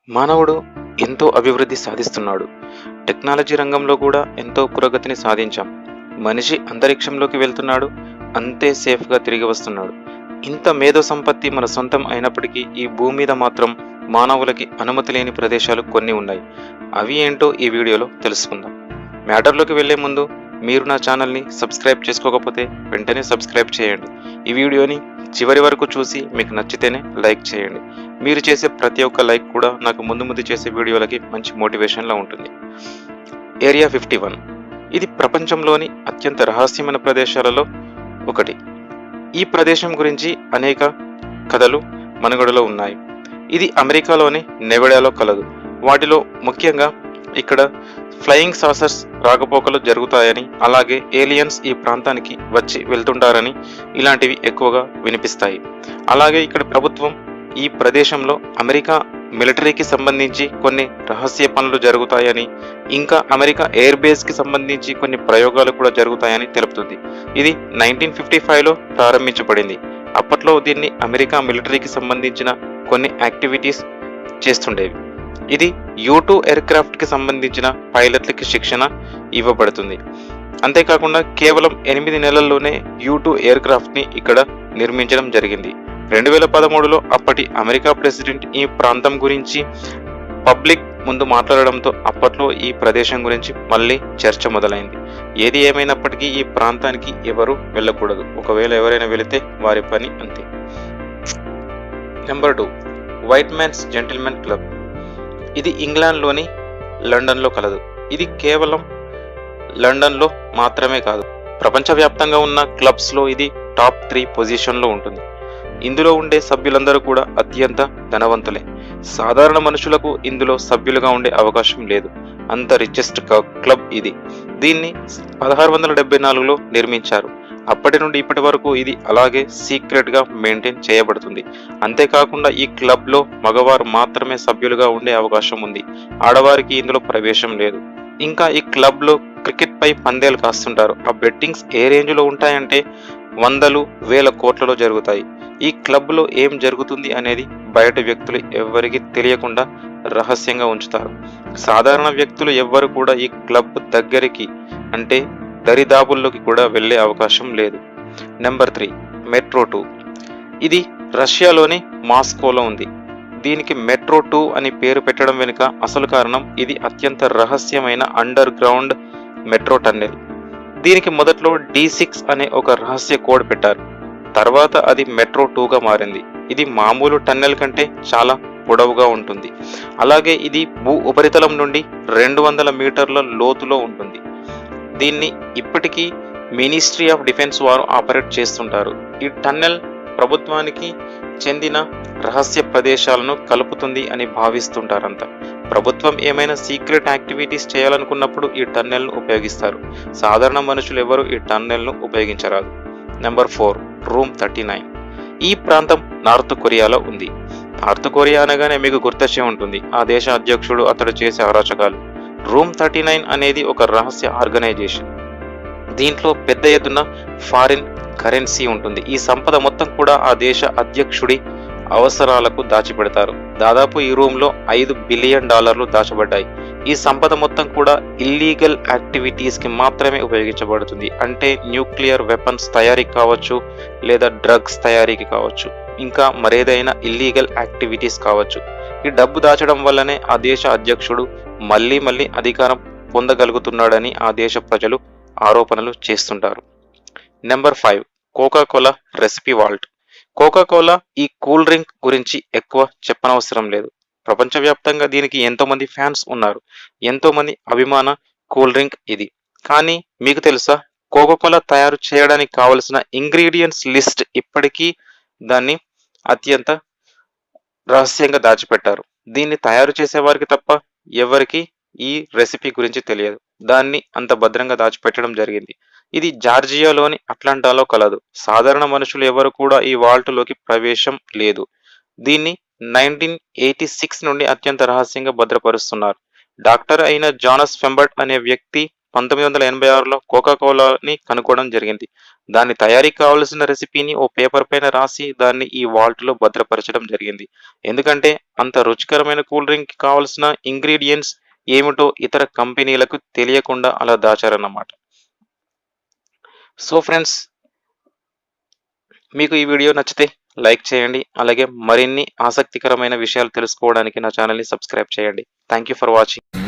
మానవుడు ఎంతో అభివృద్ధి సాధిస్తున్నాడు. టెక్నాలజీ రంగంలో కూడా ఎంతో పురోగతిని సాధించాం. మనిషి అంతరిక్షంలోకి వెళ్తున్నాడు, అంతే సేఫ్గా తిరిగి వస్తున్నాడు. ఇంత మేధో సంపత్తి మన సొంతం అయినప్పటికీ ఈ భూమి మీద మాత్రం మానవులకి అనుమతి లేని ప్రదేశాలు కొన్ని ఉన్నాయి. అవి ఏంటో ఈ వీడియోలో తెలుసుకుందాం. మ్యాటర్లోకి వెళ్లే ముందు మీరు నా ఛానల్ని సబ్స్క్రైబ్ చేసుకోకపోతే వెంటనే సబ్స్క్రైబ్ చేయండి. ఈ వీడియోని చివరి వరకు చూసి మీకు నచ్చితేనే లైక్ చేయండి. మీరు చేసే ప్రతి ఒక్క లైక్ కూడా నాకు ముందు చేసే వీడియోలకి మంచి మోటివేషన్లా ఉంటుంది. ఏరియా 51 ఇది ప్రపంచంలోని అత్యంత రహస్యమైన ప్రదేశాలలో ఒకటి. ఈ ప్రదేశం గురించి అనేక కథలు మనుగడలో ఉన్నాయి. ఇది అమెరికాలోని నెవడాలో కలదు. వాటిలో ముఖ్యంగా ఇక్కడ ఫ్లయింగ్ సాసర్స్ రాకపోకలు జరుగుతాయని, అలాగే ఏలియన్స్ ఈ ప్రాంతానికి వచ్చి వెళ్తుంటారని ఇలాంటివి ఎక్కువగా వినిపిస్తాయి. అలాగే ఇక్కడ ప్రభుత్వం ఈ ప్రదేశంలో అమెరికా మిలిటరీకి సంబంధించి కొన్ని రహస్య పనులు జరుగుతాయని, ఇంకా అమెరికా ఎయిర్ బేస్కి సంబంధించి కొన్ని ప్రయోగాలు కూడా జరుగుతాయని తెలుపుతుంది. ఇది 1955లో ప్రారంభించబడింది. అప్పట్లో దీన్ని అమెరికా మిలిటరీకి సంబంధించిన కొన్ని యాక్టివిటీస్ చేస్తుండేవి. ఇది U2 ఎయిర్క్రాఫ్ట్కి సంబంధించిన పైలట్లకి శిక్షణ ఇవ్వబడుతుంది. అంతేకాకుండా కేవలం 8 నెలల్లోనే U2 ఎయిర్క్రాఫ్ట్ని ఇక్కడ నిర్మించడం జరిగింది. 2013లో అప్పటి అమెరికా ప్రెసిడెంట్ ఈ ప్రాంతం గురించి పబ్లిక్ ముందు మాట్లాడడంతో అప్పట్లో ఈ ప్రదేశం గురించి మళ్ళీ చర్చ మొదలైంది. ఏది ఏమైనప్పటికీ ఈ ప్రాంతానికి ఎవరు వెళ్ళకూడదు. ఒకవేళ ఎవరైనా వెళితే వారి పని అంతే. Number 2, white man's gentlemen club. ఇది ఇంగ్లాండ్లోని లండన్లో కలదు. ఇది కేవలం లండన్లో మాత్రమే కాదు, ప్రపంచవ్యాప్తంగా ఉన్న క్లబ్స్లో ఇది టాప్ 3 పొజిషన్లో ఉంటుంది. ఇందులో ఉండే సభ్యులందరూ కూడా అత్యంత ధనవంతులే. సాధారణ మనుషులకు ఇందులో సభ్యులుగా ఉండే అవకాశం లేదు. అంత రిచెస్ట్ క్లబ్ ఇది. దీన్ని 1674లో నిర్మించారు. అప్పటి నుండి ఇప్పటి వరకు ఇది అలాగే సీక్రెట్గా మెయింటైన్ చేయబడుతుంది. అంతేకాకుండా ఈ క్లబ్లో మగవారు మాత్రమే సభ్యులుగా ఉండే అవకాశం ఉంది. ఆడవారికి ఇందులో ప్రవేశం లేదు. ఇంకా ఈ క్లబ్లో క్రికెట్ పై పందేలు కాస్తుంటారు. ఆ బెట్టింగ్స్ ఏ రేంజ్లో ఉంటాయంటే వందలు వేల కోట్లలో జరుగుతాయి. ఈ క్లబ్లో ఏం జరుగుతుంది అనేది బయట వ్యక్తులు ఎవరికి తెలియకుండా రహస్యంగా ఉంచుతారు. సాధారణ వ్యక్తులు ఎవ్వరు కూడా ఈ క్లబ్ దగ్గరికి అంటే దరిదాపుల్లోకి కూడా వెళ్ళే అవకాశం లేదు. Number 3, metro 2. ఇది రష్యాలోని మాస్కోలో ఉంది. దీనికి మెట్రో 2 అని పేరు పెట్టడం వెనుక అసలు కారణం ఇది అత్యంత రహస్యమైన అండర్ గ్రౌండ్ మెట్రో టన్నెల్. దీనికి మొదట్లో D6 అనే ఒక రహస్య కోడ్ పెట్టారు. తర్వాత అది మెట్రో 2గా మారింది. ఇది మామూలు టన్నెల్ కంటే చాలా పొడవుగా ఉంటుంది. అలాగే ఇది భూ ఉపరితలం నుండి 200 మీటర్ల లోతులో ఉంటుంది. దీన్ని ఇప్పటికీ మినిస్ట్రీ ఆఫ్ డిఫెన్స్ వారు ఆపరేట్ చేస్తుంటారు. ఈ టన్నెల్ ప్రభుత్వానికి చెందిన రహస్య ప్రదేశాలను కలుపుతుంది అని భావిస్తుంటారంతా. ప్రభుత్వం ఏమైనా సీక్రెట్ యాక్టివిటీస్ చేయాలనుకున్నప్పుడు ఈ టన్నెల్ను ఉపయోగిస్తారు. సాధారణ మనుషులు ఎవరు ఈ టన్నెల్ను ఉపయోగించరాదు. Number 4, room 39. ఈ ప్రాంతం నార్త్ కొరియాలో ఉంది. నార్త్ కొరియా అనగానే మీకు గుర్తొచ్చే ఉంటుంది ఆ దేశ అధ్యక్షుడు అతడు చేసే అరాచకాలు. రూమ్ 39 అనేది ఒక రహస్య ఆర్గనైజేషన్. దీంట్లో పెద్ద ఎత్తున ఫారిన్ కరెన్సీ ఉంటుంది. ఈ సంపద మొత్తం కూడా ఆ దేశ అధ్యక్షుడి అవసరాలకు దాచిపెడతారు. దాదాపు ఈ రూమ్లో $5 బిలియన్ దాచబడ్డాయి. ఈ సంపద మొత్తం కూడా ఇల్లీగల్ యాక్టివిటీస్కి మాత్రమే ఉపయోగించబడుతుంది. అంటే న్యూక్లియర్ వెపన్స్ తయారీకి కావచ్చు, లేదా డ్రగ్స్ తయారీకి కావచ్చు, ఇంకా మరేదైనా ఇల్లీగల్ యాక్టివిటీస్ కావచ్చు. ఈ డబ్బు దాచడం వల్లనే ఆ దేశ అధ్యక్షుడు మళ్ళీ అధికారం పొందగలుగుతున్నాడని ఆ దేశ ప్రజలు ఆరోపణలు చేస్తుంటారు. Number 5, Coca Cola recipe vault. Coca Cola ఈ కూల్ డ్రింక్ గురించి ఎక్కువ చెప్పనవసరం లేదు. ప్రపంచవ్యాప్తంగా దీనికి ఎంతోమంది ఫ్యాన్స్ ఉన్నారు. ఎంతోమంది అభిమాన కూల్ డ్రింక్ ఇది. కానీ మీకు తెలుసా, కోకా-కోలా తయారు చేయడానికి కావలసిన ఇంగ్రీడియంట్స్ లిస్ట్ ఇప్పటికీ దాన్ని అత్యంత రహస్యంగా దాచిపెట్టారు. దీన్ని తయారు చేసే వారికి తప్ప ఎవరికి ఈ రెసిపీ గురించి తెలియదు. దాన్ని అంత భద్రంగా దాచిపెట్టడం జరిగింది. ఇది జార్జియాలోని అట్లాంటాలో కలదు. సాధారణ మనుషులు ఎవరు కూడా ఈ వాల్ట్లోకి ప్రవేశం లేదు. దీన్ని 1986 నుండి అత్యంత రహస్యంగా భద్రపరుస్తున్నారు. డాక్టర్ అయిన జానస్ ఫెంబర్ట్ అనే వ్యక్తి 1986లో కోకా కోలాని కనుక్కోవడం జరిగింది. దాని తయారీకి కావాల్సిన రెసిపీని ఓ పేపర్ పైన రాసి దాన్ని ఈ వాల్ట్‌లో భద్రపరచడం జరిగింది. ఎందుకంటే అంత రుచికరమైన కూల్ డ్రింక్‌కి కావాల్సిన ఇంగ్రీడియెంట్స్ ఏమిటో ఇతర కంపెనీలకు తెలియకుండా అలా దాచారన్నమాట. సో ఫ్రెండ్స్, మీకు ఈ వీడియో నచ్చితే లైక్ చేయండి. అలాగే మరిన్ని ఆసక్తికరమైన విషయాలు తెలుసుకోవడానికి నా ఛానల్‌ని సబ్స్క్రైబ్ చేయండి. Thank you for watching.